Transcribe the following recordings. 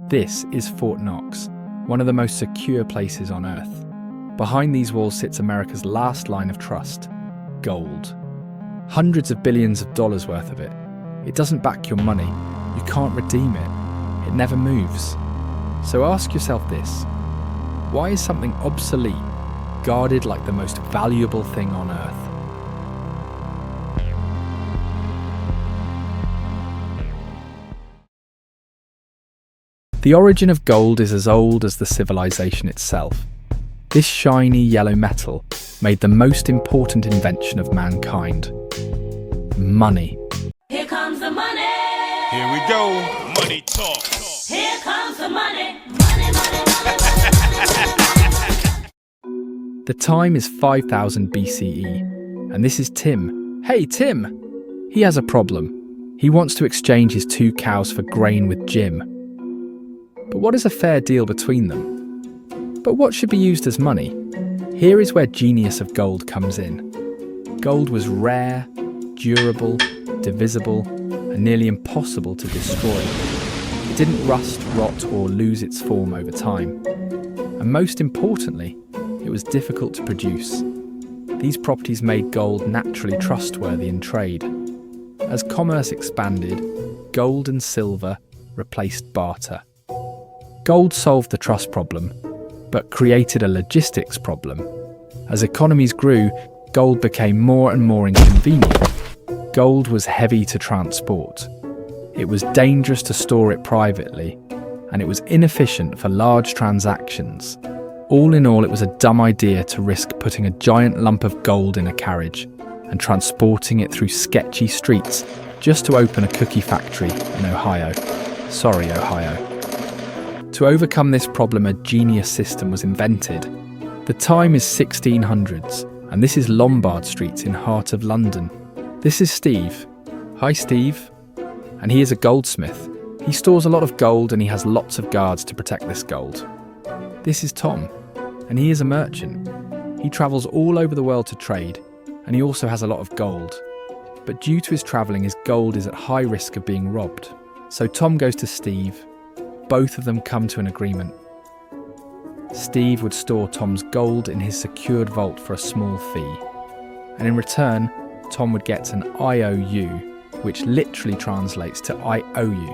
This is Fort Knox, one of the most secure places on Earth. Behind these walls sits America's last line of trust: gold. Hundreds of billions of dollars worth of it. It doesn't back your money. You can't redeem it. It never moves. So ask yourself this: why is something obsolete guarded like the most valuable thing on Earth? The origin of gold is as old as the civilization itself. This shiny yellow metal made the most important invention of mankind: money. Here comes the money. Here we go. Money talk. Here comes the money. Money, money, money. The time is 5000 BCE, and this is Tim. Hey, Tim! He has a problem. He wants to exchange his 2 cows for grain with Jim. But what is a fair deal between them? But what should be used as money? Here is where genius of gold comes in. Gold was rare, durable, divisible, and nearly impossible to destroy. It didn't rust, rot, or lose its form over time. And most importantly, it was difficult to produce. These properties made gold naturally trustworthy in trade. As commerce expanded, gold and silver replaced barter. Gold solved the trust problem, but created a logistics problem. As economies grew, gold became more and more inconvenient. Gold was heavy to transport. It was dangerous to store it privately, and it was inefficient for large transactions. All in all, it was a dumb idea to risk putting a giant lump of gold in a carriage and transporting it through sketchy streets just to open a cookie factory in Ohio. Sorry, Ohio. To overcome this problem, a genius system was invented. The time is 1600s, and this is Lombard Street in heart of London. This is Steve. Hi, Steve. And he is a goldsmith. He stores a lot of gold and he has lots of guards to protect this gold. This is Tom, and he is a merchant. He travels all over the world to trade, and he also has a lot of gold. But due to his travelling, his gold is at high risk of being robbed. So Tom goes to Steve. Both of them come to an agreement. Steve would store Tom's gold in his secured vault for a small fee, and in return, Tom would get an IOU, which literally translates to I owe you.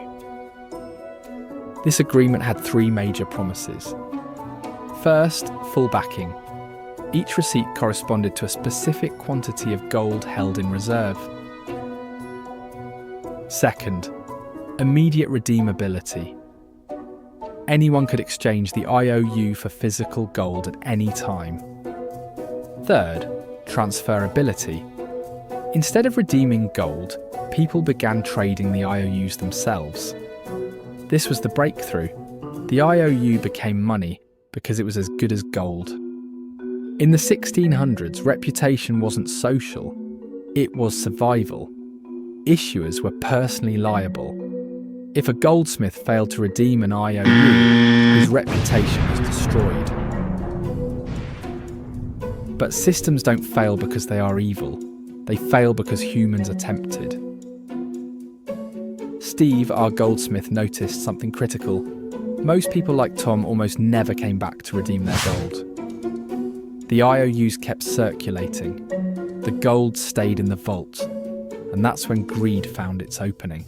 This agreement had 3 major promises. First, full backing. Each receipt corresponded to a specific quantity of gold held in reserve. Second, immediate redeemability. Anyone could exchange the IOU for physical gold at any time. Third, transferability. Instead of redeeming gold, people began trading the IOUs themselves. This was the breakthrough. The IOU became money because it was as good as gold. In the 1600s, reputation wasn't social, it was survival. Issuers were personally liable. If a goldsmith failed to redeem an IOU, his reputation was destroyed. But systems don't fail because they are evil. They fail because humans are tempted. Steve, our goldsmith, noticed something critical. Most people like Tom almost never came back to redeem their gold. The IOUs kept circulating. The gold stayed in the vault. And that's when greed found its opening.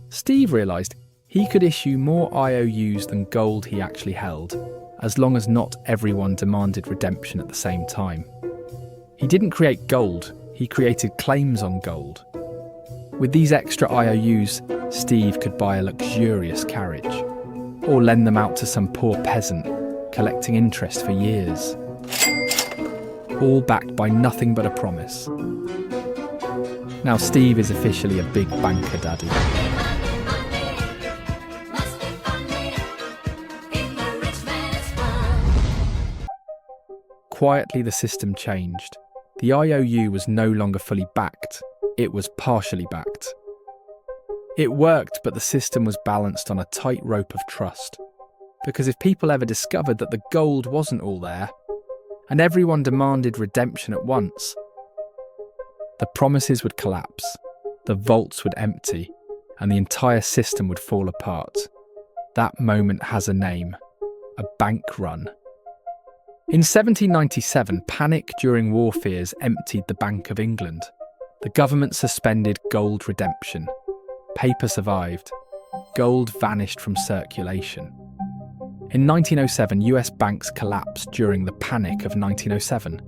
Steve realised he could issue more IOUs than gold he actually held, as long as not everyone demanded redemption at the same time. He didn't create gold, he created claims on gold. With these extra IOUs, Steve could buy a luxurious carriage, or lend them out to some poor peasant, collecting interest for years. All backed by nothing but a promise. Now Steve is officially a big banker daddy. Quietly, the system changed. The IOU was no longer fully backed, it was partially backed. It worked, but the system was balanced on a tight rope of trust. Because if people ever discovered that the gold wasn't all there, and everyone demanded redemption at once, the promises would collapse, the vaults would empty, and the entire system would fall apart. That moment has a name: a bank run. In 1797, panic during war fears emptied the Bank of England. The government suspended gold redemption. Paper survived. Gold vanished from circulation. In 1907, US banks collapsed during the Panic of 1907.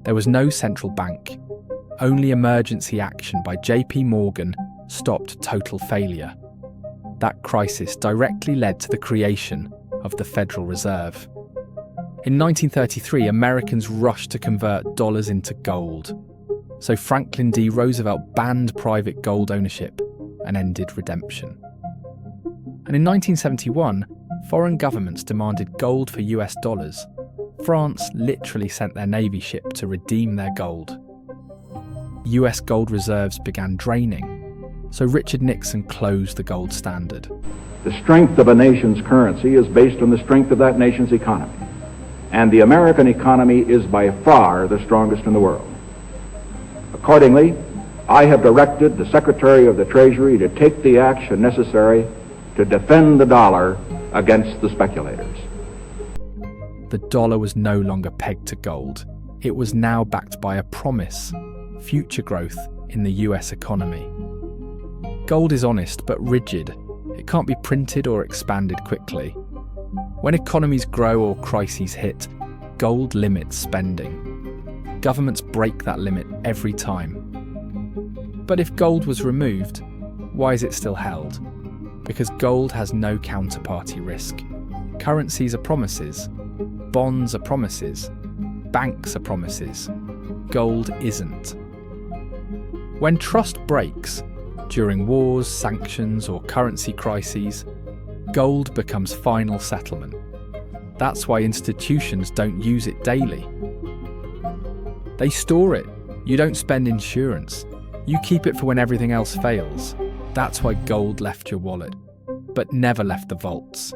There was no central bank. Only emergency action by JP Morgan stopped total failure. That crisis directly led to the creation of the Federal Reserve. In 1933, Americans rushed to convert dollars into gold. So Franklin D. Roosevelt banned private gold ownership and ended redemption. And in 1971, foreign governments demanded gold for US dollars. France literally sent their navy ship to redeem their gold. US gold reserves began draining, so Richard Nixon closed the gold standard. The strength of a nation's currency is based on the strength of that nation's economy. And the American economy is by far the strongest in the world. Accordingly, I have directed the Secretary of the Treasury to take the action necessary to defend the dollar against the speculators. The dollar was no longer pegged to gold. It was now backed by a promise: future growth in the US economy. Gold is honest but rigid. It can't be printed or expanded quickly. When economies grow or crises hit, gold limits spending. Governments break that limit every time. But if gold was removed, why is it still held? Because gold has no counterparty risk. Currencies are promises. Bonds are promises. Banks are promises. Gold isn't. When trust breaks, during wars, sanctions, or currency crises, gold becomes final settlement. That's why institutions don't use it daily. They store it. You don't spend insurance. You keep it for when everything else fails. That's why gold left your wallet, but never left the vaults.